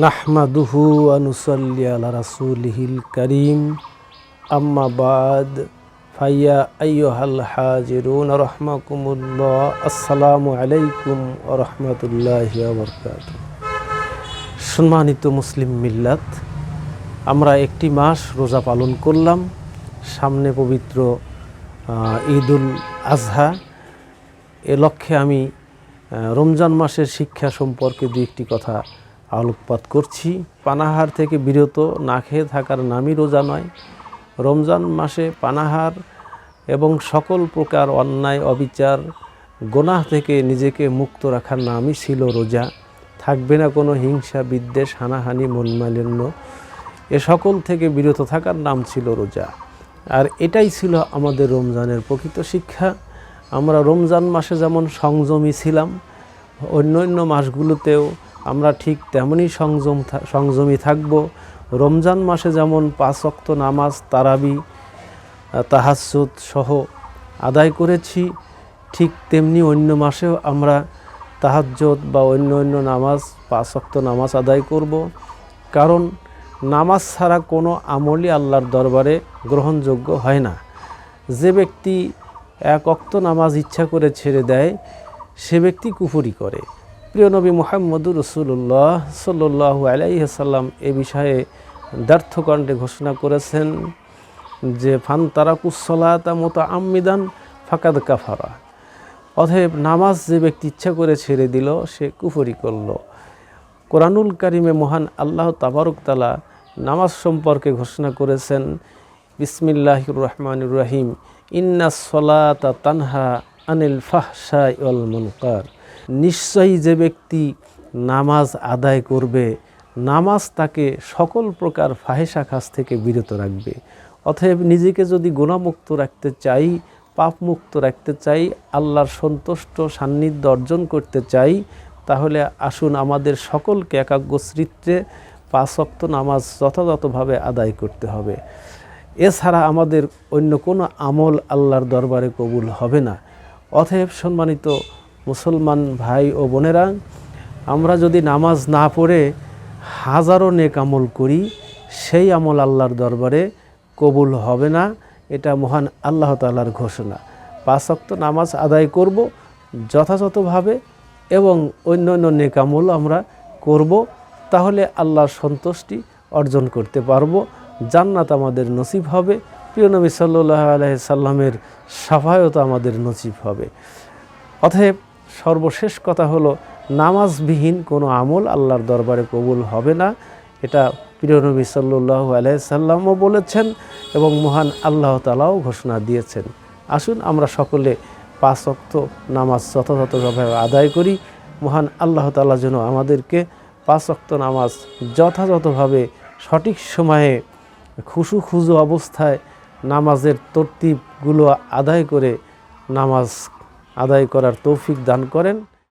নাহমাদুহু ওয়া নুসাল্লি আলা রাসূলিহিল কারীম আম্মা বাদ ফাইয়া আইয়ুহাল হাজিরুন রাহমাকুমুল্লাহ আসসালামু আলাইকুম ওয়া রাহমাতুল্লাহি ওয়া বারাকাতুহু। সম্মানিত মুসলিম মিল্লাত, আমরা একটি মাস রোজা পালন করলাম। সামনে পবিত্র ঈদুল আজহা। এ লক্ষ্যে আমি রমজান মাসের শিক্ষা সম্পর্কে দু একটি কথা আলোকপাত করছি। পানাহার থেকে বিরত না খেয়ে থাকার নামই রোজা নয়। রমজান মাসে পানাহার এবং সকল প্রকার অন্যায় অবিচার গুনাহ থেকে নিজেকে মুক্ত রাখার নামই ছিল রোজা। থাকবে না কোনো হিংসা বিদ্বেষ হানাহানি মনমালিন্য, এ সকল থেকে বিরত থাকার নাম ছিল রোজা। আর এটাই ছিল আমাদের রমজানের প্রকৃত শিক্ষা। আমরা রমজান মাসে যেমন সংযমী ছিলাম, অন্য মাসগুলোতেও আমরা ঠিক তেমনই সংযমী থাকব। রমজান মাসে যেমন 5 ওয়াক্ত নামাজ তারাবি তাহাজ্জুদ সহ আদায় করেছি, ঠিক তেমনি অন্য মাসেও আমরা তাহাজ্জুদ বা অন্য নামাজ 5 ওয়াক্ত নামাজ আদায় করব। কারণ নামাজ ছাড়া কোনো আমলই আল্লাহর দরবারে গ্রহণযোগ্য হয় না। যে ব্যক্তি 1 ওয়াক্ত নামাজ ইচ্ছা করে ছেড়ে দেয়, সে ব্যক্তি কুফরি করে। প্রিয় নবী মুহাম্মদুর রাসূলুল্লাহ সাল্লাল্লাহু আলাইহি ওয়াসাল্লাম এ বিষয়ে দ্ব্যর্থকণ্ঠে ঘোষণা করেছেন যে ফান তারাকুস সালাতা মুতাআম্মিদান ফাকাদ কাফারা। অতএব নামাজ যে ব্যক্তি ইচ্ছা করে ছেড়ে দিল, সে কুফরি করল। কোরআনুল কারিমে মহান আল্লাহ তাবারক তাআলা নামাজ সম্পর্কে ঘোষণা করেছেন বিসমিল্লাহির রহমানির রহিম, ইন্নাস সালাতা তানহা আনিল ফাহশাই ওয়াল মুনকার। নিশ্চয়ই যে ব্যক্তি নামাজ আদায় করবে, নামাজ তাকে সকল প্রকার ফাহেসা কাজ থেকে বিরত রাখবে। অতএব নিজেকে যদি গুনাহমুক্ত রাখতে চাই, পাপমুক্ত রাখতে চাই, আল্লাহর সন্তুষ্ট সান্নিধ্য অর্জন করতে চাই, তাহলে আসুন আমাদের সকলকে একাগ্রচিত্তে 5 ওয়াক্ত নামাজ যথাযথভাবে আদায় করতে হবে। এছাড়া আমাদের অন্য কোনো আমল আল্লাহর দরবারে কবুল হবে না। অতএব সম্মানিত মুসলমান ভাই ও বোনেরা, আমরা যদি নামাজ না পড়ে হাজারো নেক আমল করি, সেই আমল আল্লাহর দরবারে কবুল হবে না। এটা মহান আল্লাহ তাআলার ঘোষণা। 5 ওয়াক্ত নামাজ আদায় করব যথাযথভাবে এবং অন্য নেক আমল আমরা করব, তাহলে আল্লাহর সন্তুষ্টি অর্জন করতে পারব, জান্নাত আমাদের নসিব হবে, প্রিয় নবী সাল্লাল্লাহু আলাইহি সাল্লামের শাফায়াত আমাদের নসিব হবে। অতএব সর্বশেষ কথা হলো, নামাজবিহীন কোনো আমল আল্লাহর দরবারে কবুল হবে না। এটা প্রিয় নবী সাল্লাল্লাহু আলাইহি সাল্লামও বলেছেন এবং মহান আল্লাহ তাআলাও ঘোষণা দিয়েছেন। আসুন আমরা সকলে 5 ওয়াক্ত নামাজ যথাযথভাবে আদায় করি। মহান আল্লাহ তাআলা যেন আমাদেরকে 5 ওয়াক্ত নামাজ যথাযথভাবে সঠিক সময়ে খুজু অবস্থায় নামাজের তরতিবগুলো আদায় করে নামাজ আদায় করার তৌফিক দান করেন।